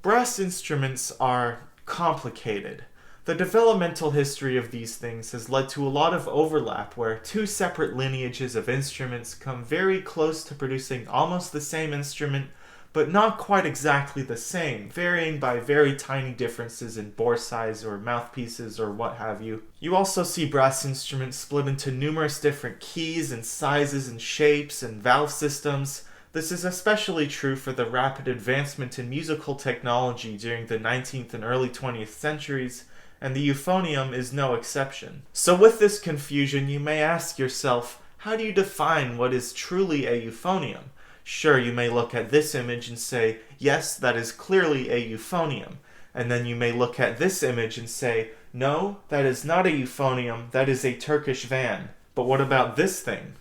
Brass instruments are complicated. The developmental history of these things has led to a lot of overlap where two separate lineages of instruments come very close to producing almost the same instrument, but not quite exactly the same, varying by very tiny differences in bore size or mouthpieces or what have you. You also see brass instruments split into numerous different keys and sizes and shapes and valve systems. This is especially true for the rapid advancement in musical technology during the 19th and early 20th centuries, and the euphonium is no exception. So with this confusion, you may ask yourself, how do you define what is truly a euphonium? Sure, you may look at this image and say, yes, that is clearly a euphonium. And then you may look at this image and say, no, that is not a euphonium, that is a Turkish van. But what about this thing?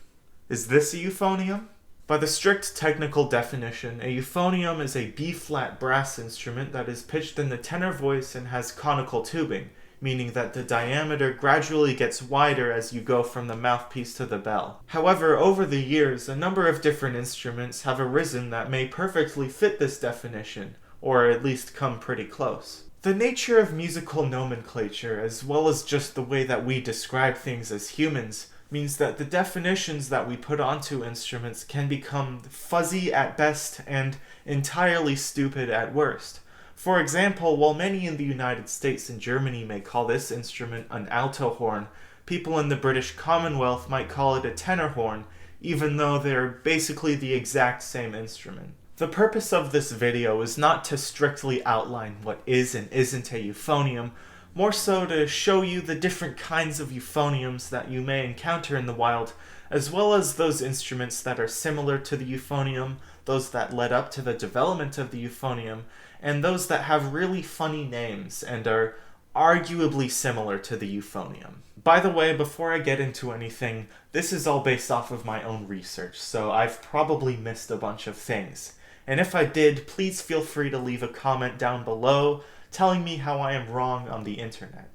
Is this a euphonium? By the strict technical definition, a euphonium is a B-flat brass instrument that is pitched in the tenor voice and has conical tubing, meaning that the diameter gradually gets wider as you go from the mouthpiece to the bell. However, over the years, a number of different instruments have arisen that may perfectly fit this definition, or at least come pretty close. The nature of musical nomenclature, as well as just the way that we describe things as humans, means that the definitions that we put onto instruments can become fuzzy at best and entirely stupid at worst. For example, while many in the United States and Germany may call this instrument an alto horn, people in the British Commonwealth might call it a tenor horn, even though they're basically the exact same instrument. The purpose of this video is not to strictly outline what is and isn't a euphonium, more so to show you the different kinds of euphoniums that you may encounter in the wild, as well as those instruments that are similar to the euphonium, those that led up to the development of the euphonium, and those that have really funny names and are arguably similar to the euphonium. By the way, before I get into anything, this is all based off of my own research, so I've probably missed a bunch of things. And if I did, please feel free to leave a comment down below telling me how I am wrong on the internet.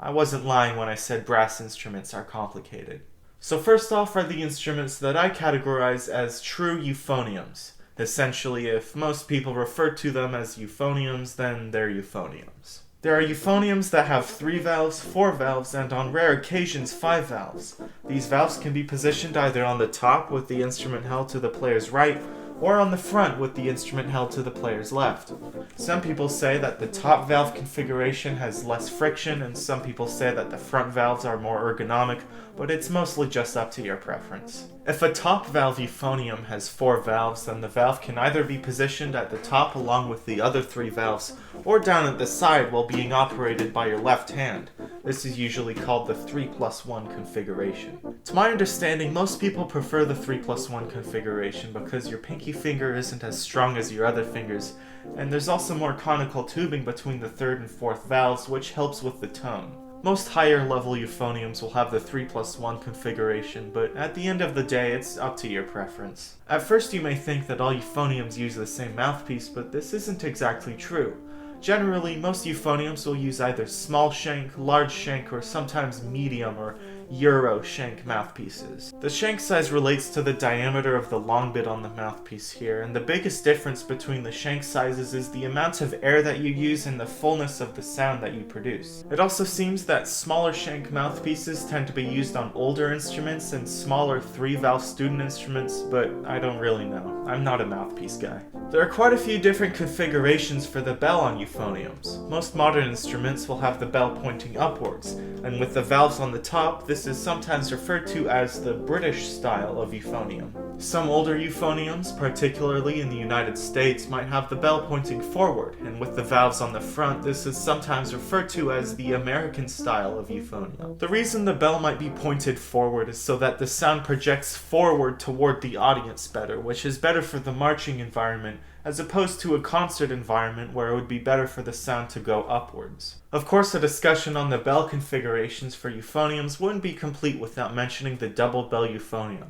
I wasn't lying when I said brass instruments are complicated. So first off are the instruments that I categorize as true euphoniums. Essentially, if most people refer to them as euphoniums, then they're euphoniums. There are euphoniums that have 3 valves, 4 valves, and on rare occasions 5 valves. These valves can be positioned either on the top with the instrument held to the player's right, or on the front with the instrument held to the player's left. Some people say that the top valve configuration has less friction, and some people say that the front valves are more ergonomic, but it's mostly just up to your preference. If a top valve euphonium has 4 valves, then the valve can either be positioned at the top along with the other 3 valves, or down at the side while being operated by your left hand. This is usually called the 3+1 configuration. To my understanding, most people prefer the 3+1 configuration because your pinky finger isn't as strong as your other fingers, and there's also more conical tubing between the 3rd and 4th valves, which helps with the tone. Most higher level euphoniums will have the 3+1 configuration, but at the end of the day, it's up to your preference. At first you may think that all euphoniums use the same mouthpiece, but this isn't exactly true. Generally, most euphoniums will use either small shank, large shank, or sometimes medium or Euro shank mouthpieces. The shank size relates to the diameter of the long bit on the mouthpiece here, and the biggest difference between the shank sizes is the amount of air that you use and the fullness of the sound that you produce. It also seems that smaller shank mouthpieces tend to be used on older instruments and smaller 3-valve student instruments, but I don't really know. I'm not a mouthpiece guy. There are quite a few different configurations for the bell on euphoniums. Most modern instruments will have the bell pointing upwards, and with the valves on the top, this is sometimes referred to as the British style of euphonium. Some older euphoniums, particularly in the United States, might have the bell pointing forward, and with the valves on the front, this is sometimes referred to as the American style of euphonium. The reason the bell might be pointed forward is so that the sound projects forward toward the audience better, which is better for the marching environment, as opposed to a concert environment where it would be better for the sound to go upwards. Of course, a discussion on the bell configurations for euphoniums wouldn't be complete without mentioning the double bell euphonium.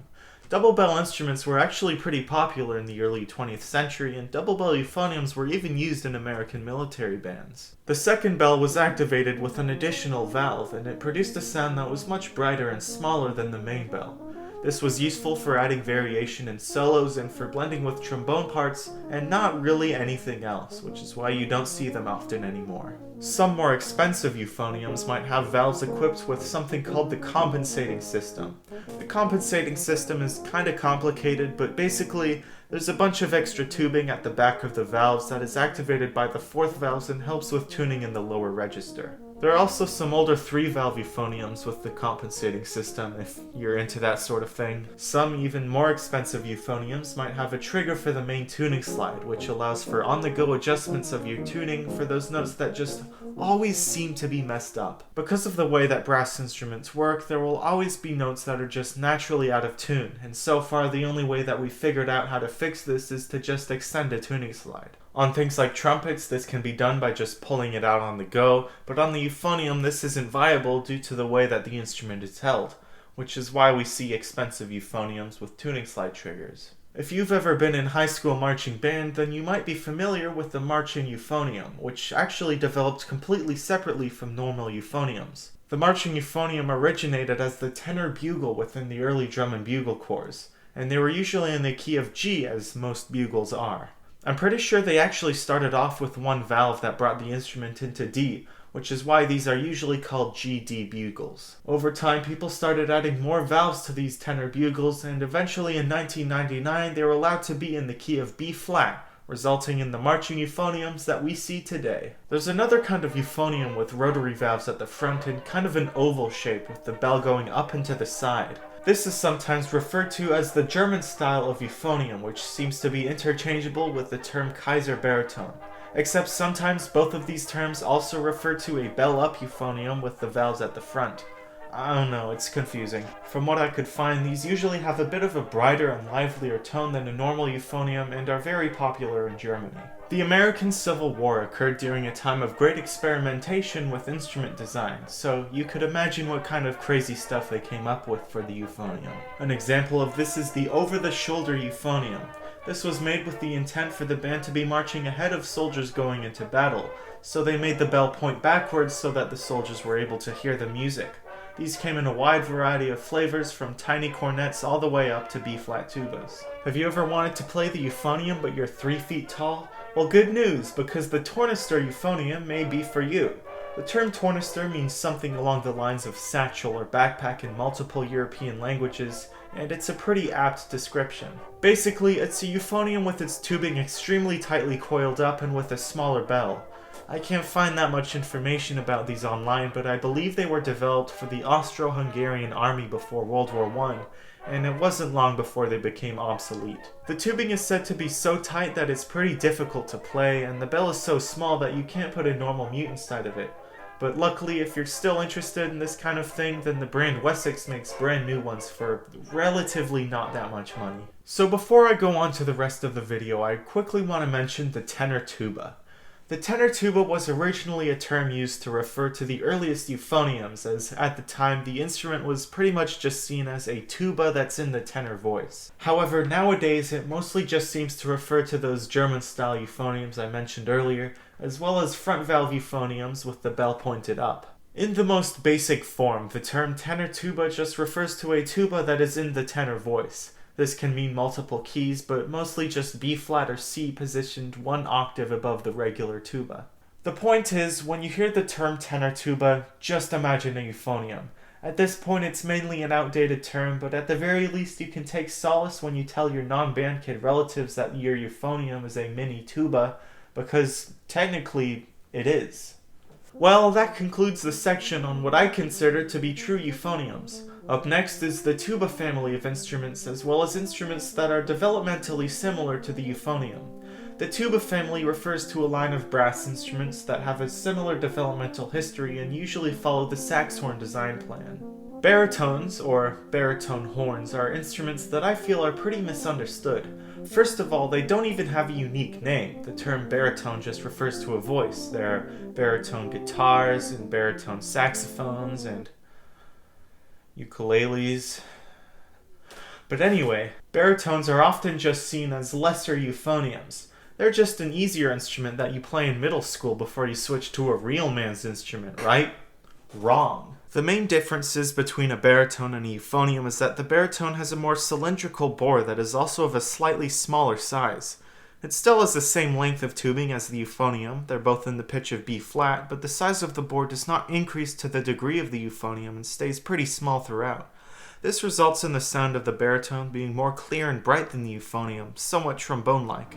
Double bell instruments were actually pretty popular in the early 20th century, and double bell euphoniums were even used in American military bands. The second bell was activated with an additional valve, and it produced a sound that was much brighter and smaller than the main bell. This was useful for adding variation in solos and for blending with trombone parts, and not really anything else, which is why you don't see them often anymore. Some more expensive euphoniums might have valves equipped with something called the compensating system. The compensating system is kinda complicated, but basically, there's a bunch of extra tubing at the back of the valves that is activated by the fourth valves and helps with tuning in the lower register. There are also some older 3-valve euphoniums with the compensating system if you're into that sort of thing. Some even more expensive euphoniums might have a trigger for the main tuning slide, which allows for on-the-go adjustments of your tuning for those notes that just always seem to be messed up. Because of the way that brass instruments work, there will always be notes that are just naturally out of tune, and so far the only way that we've figured out how to fix this is to just extend a tuning slide. On things like trumpets, this can be done by just pulling it out on the go, but on the euphonium this isn't viable due to the way that the instrument is held, which is why we see expensive euphoniums with tuning slide triggers. If you've ever been in high school marching band, then you might be familiar with the marching euphonium, which actually developed completely separately from normal euphoniums. The marching euphonium originated as the tenor bugle within the early drum and bugle corps, and they were usually in the key of G, as most bugles are. I'm pretty sure they actually started off with one valve that brought the instrument into D, which is why these are usually called G-D bugles. Over time, people started adding more valves to these tenor bugles, and eventually in 1999 they were allowed to be in the key of B-flat, resulting in the marching euphoniums that we see today. There's another kind of euphonium with rotary valves at the front in kind of an oval shape with the bell going up and to the side. This is sometimes referred to as the German style of euphonium, which seems to be interchangeable with the term Kaiser baritone. Except sometimes both of these terms also refer to a bell-up euphonium with the valves at the front. I don't know, it's confusing. From what I could find, these usually have a bit of a brighter and livelier tone than a normal euphonium and are very popular in Germany. The American Civil War occurred during a time of great experimentation with instrument design, so you could imagine what kind of crazy stuff they came up with for the euphonium. An example of this is the over-the-shoulder euphonium. This was made with the intent for the band to be marching ahead of soldiers going into battle, so they made the bell point backwards so that the soldiers were able to hear the music. These came in a wide variety of flavors, from tiny cornets all the way up to B-flat tubas. Have you ever wanted to play the euphonium but you're 3 feet tall? Well, good news, because the tornister euphonium may be for you. The term tornister means something along the lines of satchel or backpack in multiple European languages, and it's a pretty apt description. Basically, it's a euphonium with its tubing extremely tightly coiled up and with a smaller bell. I can't find that much information about these online, but I believe they were developed for the Austro-Hungarian army before World War I, and it wasn't long before they became obsolete. The tubing is said to be so tight that it's pretty difficult to play, and the bell is so small that you can't put a normal mute inside of it. But luckily, if you're still interested in this kind of thing, then the brand Wessex makes brand new ones for relatively not that much money. So before I go on to the rest of the video, I quickly want to mention the tenor tuba. The tenor tuba was originally a term used to refer to the earliest euphoniums, as at the time the instrument was pretty much just seen as a tuba that's in the tenor voice. However, nowadays it mostly just seems to refer to those German-style euphoniums I mentioned earlier, as well as front valve euphoniums with the bell pointed up. In the most basic form, the term tenor tuba just refers to a tuba that is in the tenor voice. This can mean multiple keys, but mostly just B-flat or C positioned 1 octave above the regular tuba. The point is, when you hear the term tenor tuba, just imagine a euphonium. At this point it's mainly an outdated term, but at the very least you can take solace when you tell your non-band kid relatives that your euphonium is a mini tuba, because technically it is. Well, that concludes the section on what I consider to be true euphoniums. Up next is the tuba family of instruments, as well as instruments that are developmentally similar to the euphonium. The tuba family refers to a line of brass instruments that have a similar developmental history and usually follow the sax horn design plan. Baritones, or baritone horns, are instruments that I feel are pretty misunderstood. First of all, they don't even have a unique name. The term baritone just refers to a voice. There are baritone guitars and baritone saxophones and ukuleles. But anyway, baritones are often just seen as lesser euphoniums. They're just an easier instrument that you play in middle school before you switch to a real man's instrument, right? Wrong. The main differences between a baritone and a euphonium is that the baritone has a more cylindrical bore that is also of a slightly smaller size. It still has the same length of tubing as the euphonium, they're both in the pitch of B flat, but the size of the bore does not increase to the degree of the euphonium and stays pretty small throughout. This results in the sound of the baritone being more clear and bright than the euphonium, somewhat trombone-like.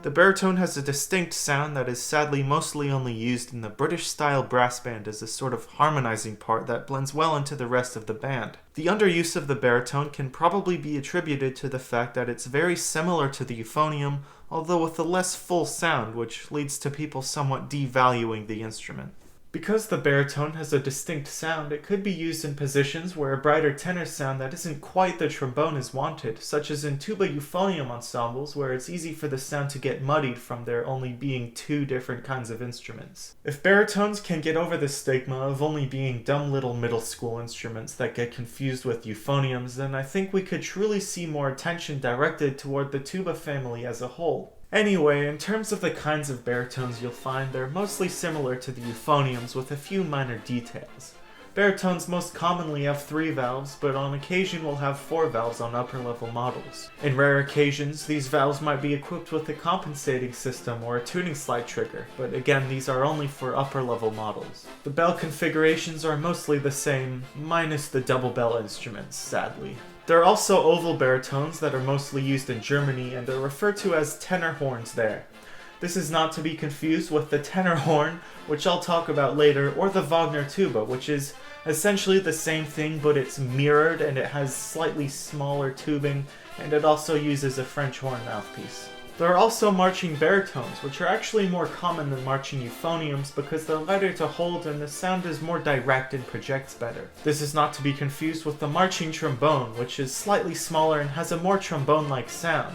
The baritone has a distinct sound that is sadly mostly only used in the British-style brass band as a sort of harmonizing part that blends well into the rest of the band. The underuse of the baritone can probably be attributed to the fact that it's very similar to the euphonium, although with a less full sound, which leads to people somewhat devaluing the instrument. Because the baritone has a distinct sound, it could be used in positions where a brighter tenor sound that isn't quite the trombone is wanted, such as in tuba euphonium ensembles where it's easy for the sound to get muddied from there only being two different kinds of instruments. If baritones can get over the stigma of only being dumb little middle school instruments that get confused with euphoniums, then I think we could truly see more attention directed toward the tuba family as a whole. Anyway, in terms of the kinds of baritones you'll find, they're mostly similar to the euphoniums with a few minor details. Baritones most commonly have 3 valves, but on occasion will have 4 valves on upper-level models. In rare occasions, these valves might be equipped with a compensating system or a tuning slide trigger, but again, these are only for upper-level models. The bell configurations are mostly the same, minus the double bell instruments, sadly. There are also oval baritones that are mostly used in Germany and are referred to as tenor horns there. This is not to be confused with the tenor horn, which I'll talk about later, or the Wagner tuba, which is essentially the same thing, but it's mirrored and it has slightly smaller tubing, and it also uses a French horn mouthpiece. There are also marching baritones, which are actually more common than marching euphoniums because they're lighter to hold and the sound is more direct and projects better. This is not to be confused with the marching trombone, which is slightly smaller and has a more trombone-like sound.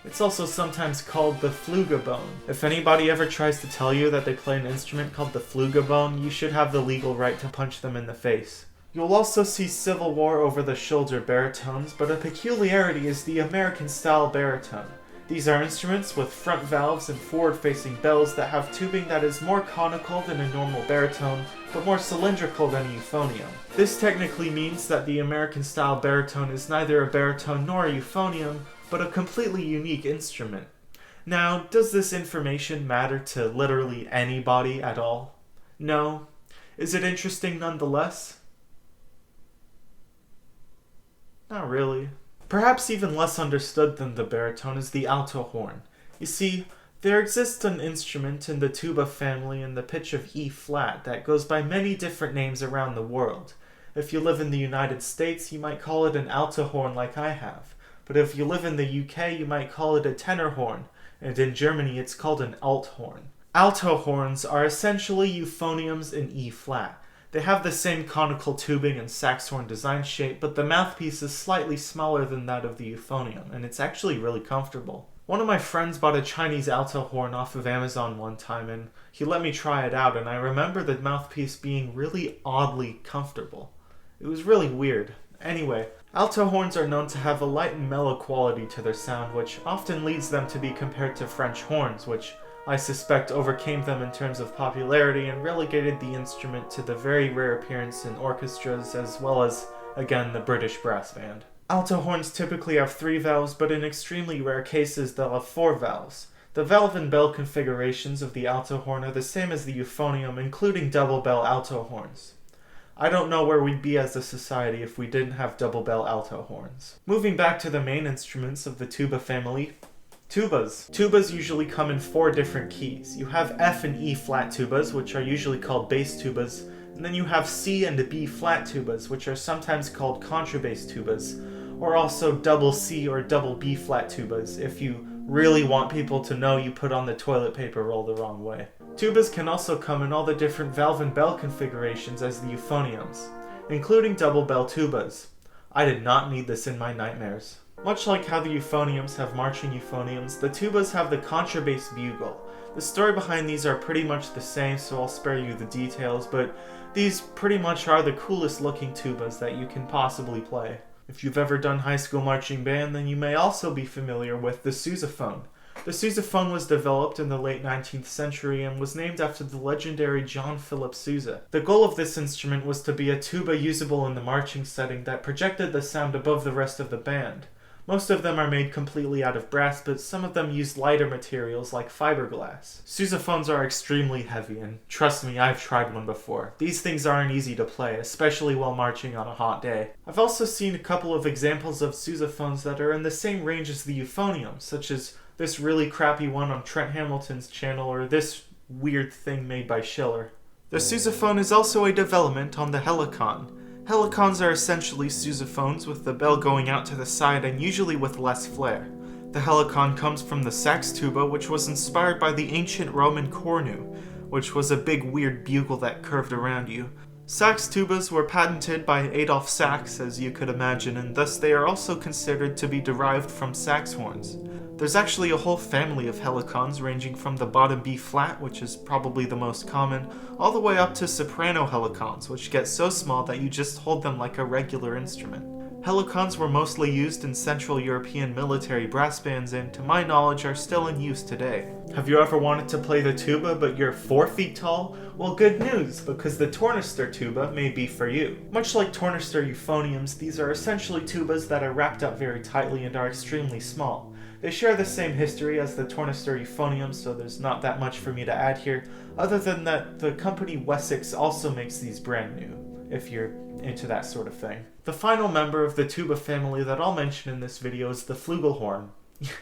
It's also sometimes called the flugabone. If anybody ever tries to tell you that they play an instrument called the flugabone, you should have the legal right to punch them in the face. You'll also see Civil War over-the-shoulder baritones, but a peculiarity is the American-style baritone. These are instruments with front valves and forward-facing bells that have tubing that is more conical than a normal baritone, but more cylindrical than a euphonium. This technically means that the American-style baritone is neither a baritone nor a euphonium, but a completely unique instrument. Now, does this information matter to literally anybody at all? No. Is it interesting nonetheless? Not really. Perhaps even less understood than the baritone is the alto horn. You see, there exists an instrument in the tuba family in the pitch of E flat that goes by many different names around the world. If you live in the United States, you might call it an alto horn like I have. But if you live in the UK, you might call it a tenor horn, and in Germany it's called an alt horn. Alto horns are essentially euphoniums in E flat. They have the same conical tubing and sax horn design shape, but the mouthpiece is slightly smaller than that of the euphonium, and it's actually really comfortable. One of my friends bought a Chinese alto horn off of Amazon one time, and he let me try it out, and I remember the mouthpiece being really oddly comfortable. It was really weird. Anyway, alto horns are known to have a light and mellow quality to their sound, which often leads them to be compared to French horns, which I suspect overcame them in terms of popularity and relegated the instrument to the very rare appearance in orchestras as well as, again, the British brass band. Alto horns typically have 3 valves, but in extremely rare cases they'll have 4 valves. The valve and bell configurations of the alto horn are the same as the euphonium, including double bell alto horns. I don't know where we'd be as a society if we didn't have double bell alto horns. Moving back to the main instruments of the tuba family, tubas. Tubas usually come in 4 different keys. You have F and E flat tubas, which are usually called bass tubas, and then you have C and B flat tubas, which are sometimes called contrabass tubas, or also double C or double B flat tubas, if you really want people to know you put on the toilet paper roll the wrong way. Tubas can also come in all the different valve and bell configurations as the euphoniums, including double bell tubas. I did not need this in my nightmares. Much like how the euphoniums have marching euphoniums, the tubas have the contrabass bugle. The story behind these are pretty much the same, so I'll spare you the details, but these pretty much are the coolest looking tubas that you can possibly play. If you've ever done high school marching band, then you may also be familiar with the sousaphone. The sousaphone was developed in the late 19th century and was named after the legendary John Philip Sousa. The goal of this instrument was to be a tuba usable in the marching setting that projected the sound above the rest of the band. Most of them are made completely out of brass, but some of them use lighter materials like fiberglass. Sousaphones are extremely heavy, and trust me, I've tried one before. These things aren't easy to play, especially while marching on a hot day. I've also seen a couple of examples of sousaphones that are in the same range as the euphonium, such as this really crappy one on Trent Hamilton's channel, or this weird thing made by Schiller. The sousaphone is also a development on the helicon. Helicons are essentially sousaphones with the bell going out to the side and usually with less flair. The helicon comes from the sax tuba, which was inspired by the ancient Roman cornu, which was a big weird bugle that curved around you. Sax tubas were patented by Adolf Sax, as you could imagine, and thus they are also considered to be derived from sax horns. There's actually a whole family of helicons ranging from the bottom B flat, which is probably the most common, all the way up to soprano helicons, which get so small that you just hold them like a regular instrument. Helicons were mostly used in Central European military brass bands and, to my knowledge, are still in use today. Have you ever wanted to play the tuba but you're 4 feet tall? Well, good news, because the tornister tuba may be for you. Much like tornister euphoniums, these are essentially tubas that are wrapped up very tightly and are extremely small. They share the same history as the tornister euphonium, so there's not that much for me to add here, other than that the company Wessex also makes these brand new, if you're into that sort of thing. The final member of the tuba family that I'll mention in this video is the flugelhorn.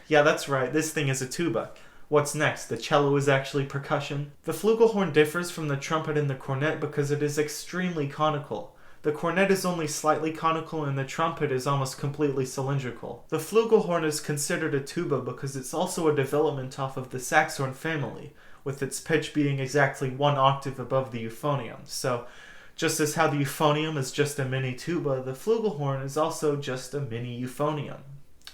Yeah, that's right, this thing is a tuba. What's next? The cello is actually percussion? The flugelhorn differs from the trumpet and the cornet because it is extremely conical. The cornet is only slightly conical and the trumpet is almost completely cylindrical. The flugelhorn is considered a tuba because it's also a development off of the saxhorn family, with its pitch being exactly 1 octave above the euphonium. So, just as how the euphonium is just a mini tuba, the flugelhorn is also just a mini euphonium.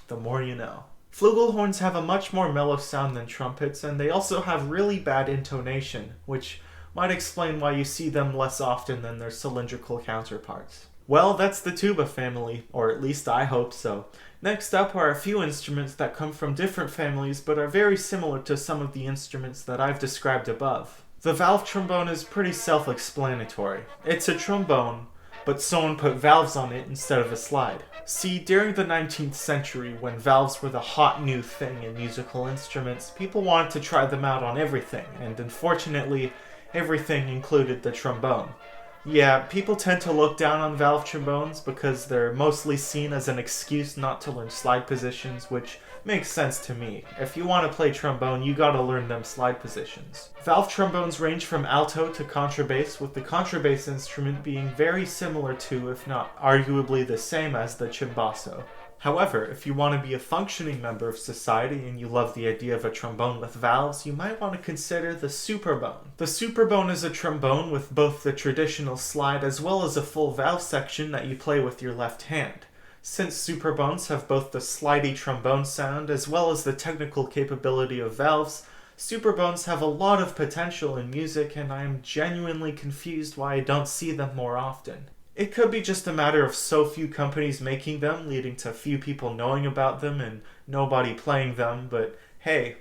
The more you know. Flugelhorns have a much more mellow sound than trumpets, and they also have really bad intonation, which might explain why you see them less often than their cylindrical counterparts. Well, that's the tuba family, or at least I hope so. Next up are a few instruments that come from different families but are very similar to some of the instruments that I've described above. The valve trombone is pretty self-explanatory. It's a trombone, but someone put valves on it instead of a slide. See, during the 19th century, when valves were the hot new thing in musical instruments, people wanted to try them out on everything, and unfortunately, everything included the trombone. Yeah, people tend to look down on valve trombones because they're mostly seen as an excuse not to learn slide positions, which makes sense to me. If you want to play trombone, you gotta learn them slide positions. Valve trombones range from alto to contrabass, with the contrabass instrument being very similar to, if not arguably the same as, the cimbasso. However, if you want to be a functioning member of society and you love the idea of a trombone with valves, you might want to consider the superbone. The superbone is a trombone with both the traditional slide as well as a full valve section that you play with your left hand. Since superbones have both the slidey trombone sound as well as the technical capability of valves, superbones have a lot of potential in music, and I am genuinely confused why I don't see them more often. It could be just a matter of so few companies making them, leading to few people knowing about them and nobody playing them, but hey,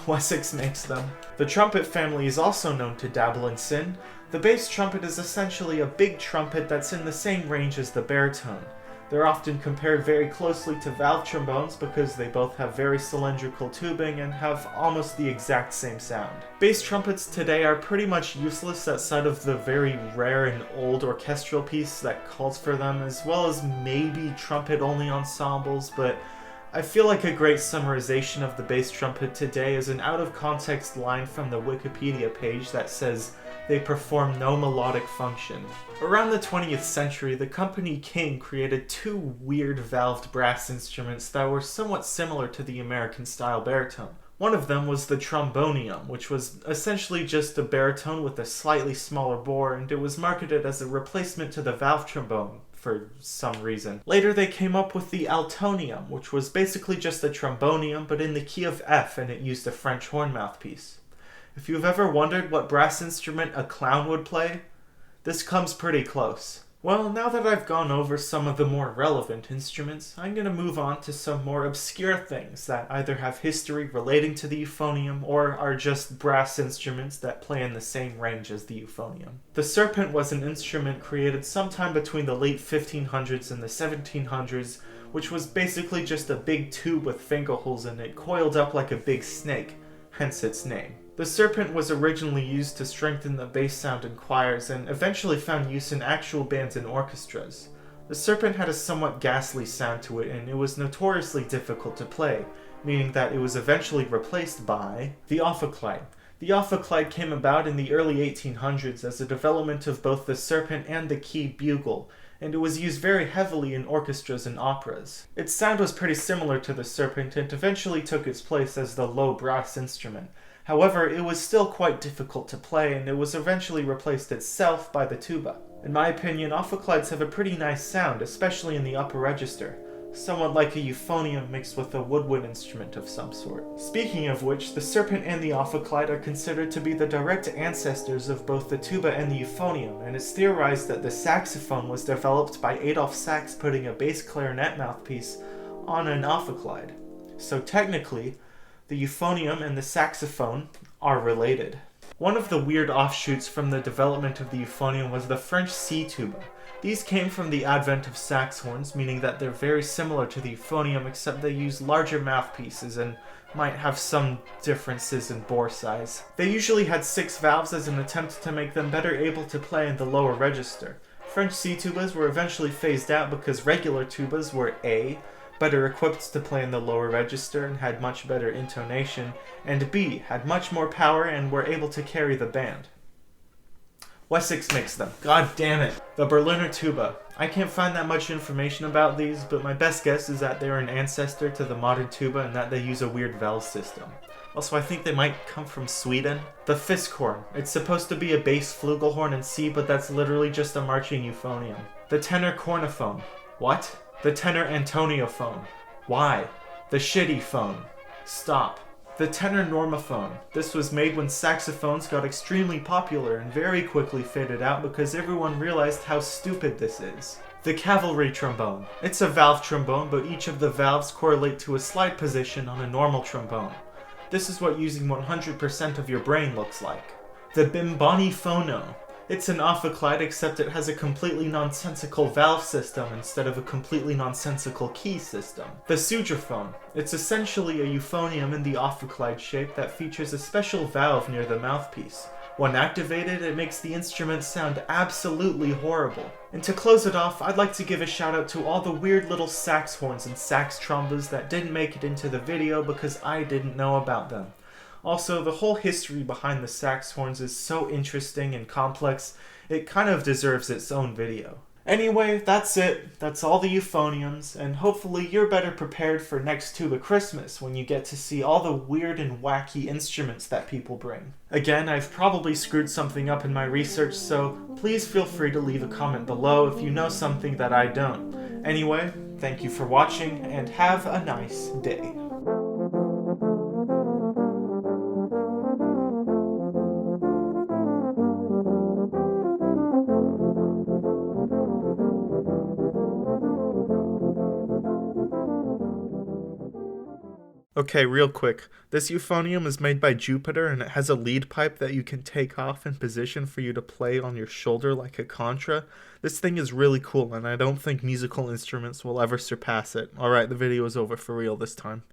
Wessex makes them. The trumpet family is also known to dabble in sin. The bass trumpet is essentially a big trumpet that's in the same range as the baritone. They're often compared very closely to valve trombones because they both have very cylindrical tubing and have almost the exact same sound. Bass trumpets today are pretty much useless outside of the very rare and old orchestral piece that calls for them, as well as maybe trumpet-only ensembles, but I feel like a great summarization of the bass trumpet today is an out-of-context line from the Wikipedia page that says, "They perform no melodic function." Around the 20th century, the company King created 2 weird valved brass instruments that were somewhat similar to the American-style baritone. One of them was the trombonium, which was essentially just a baritone with a slightly smaller bore, and it was marketed as a replacement to the valve trombone for some reason. Later they came up with the altonium, which was basically just a trombonium but in the key of F, and it used a French horn mouthpiece. If you've ever wondered what brass instrument a clown would play, this comes pretty close. Well, now that I've gone over some of the more relevant instruments, I'm going to move on to some more obscure things that either have history relating to the euphonium or are just brass instruments that play in the same range as the euphonium. The serpent was an instrument created sometime between the late 1500s and the 1700s, which was basically just a big tube with finger holes in it coiled up like a big snake, hence its name. The serpent was originally used to strengthen the bass sound in choirs and eventually found use in actual bands and orchestras. The serpent had a somewhat ghastly sound to it and it was notoriously difficult to play, meaning that it was eventually replaced by the ophicleide. The ophicleide came about in the early 1800s as a development of both the serpent and the keyed bugle, and it was used very heavily in orchestras and operas. Its sound was pretty similar to the serpent and eventually took its place as the low brass instrument. However, it was still quite difficult to play, and it was eventually replaced itself by the tuba. In my opinion, ophicleides have a pretty nice sound, especially in the upper register, somewhat like a euphonium mixed with a woodwind instrument of some sort. Speaking of which, the serpent and the ophicleide are considered to be the direct ancestors of both the tuba and the euphonium, and it's theorized that the saxophone was developed by Adolf Sax putting a bass clarinet mouthpiece on an ophicleide. So technically, the euphonium and the saxophone are related. One of the weird offshoots from the development of the euphonium was the French sea tuba. These came from the advent of sax horns, meaning that they're very similar to the euphonium except they use larger mouthpieces and might have some differences in bore size. They usually had 6 valves as an attempt to make them better able to play in the lower register. French sea tubas were eventually phased out because regular tubas were A, better equipped to play in the lower register and had much better intonation, and B, had much more power and were able to carry the band. Wessex makes them. God damn it. The Berliner tuba. I can't find that much information about these, but my best guess is that they're an ancestor to the modern tuba and that they use a weird valve system. Also, I think they might come from Sweden. The Fiskhorn. It's supposed to be a bass flugelhorn in C, but that's literally just a marching euphonium. The tenor cornophone. What? The tenor Antoniophone. Why? The shitty phone. Stop. The tenor normophone. This was made when saxophones got extremely popular and very quickly faded out because everyone realized how stupid this is. The cavalry trombone. It's a valve trombone, but each of the valves correlate to a slide position on a normal trombone. This is what using 100% of your brain looks like. The bimboniphono. It's an ophicleide except it has a completely nonsensical valve system instead of a completely nonsensical key system. The sousaphone. It's essentially a euphonium in the ophicleide shape that features a special valve near the mouthpiece. When activated, it makes the instrument sound absolutely horrible. And to close it off, I'd like to give a shout out to all the weird little sax horns and sax trombas that didn't make it into the video because I didn't know about them. Also, the whole history behind the sax horns is so interesting and complex, it kind of deserves its own video. Anyway, that's it. That's all the euphoniums, and hopefully you're better prepared for next Tuba Christmas when you get to see all the weird and wacky instruments that people bring. Again, I've probably screwed something up in my research, so please feel free to leave a comment below if you know something that I don't. Anyway, thank you for watching, and have a nice day. Okay, real quick. This euphonium is made by Jupiter and it has a lead pipe that you can take off in position for you to play on your shoulder like a contra. This thing is really cool and I don't think musical instruments will ever surpass it. Alright, the video is over for real this time.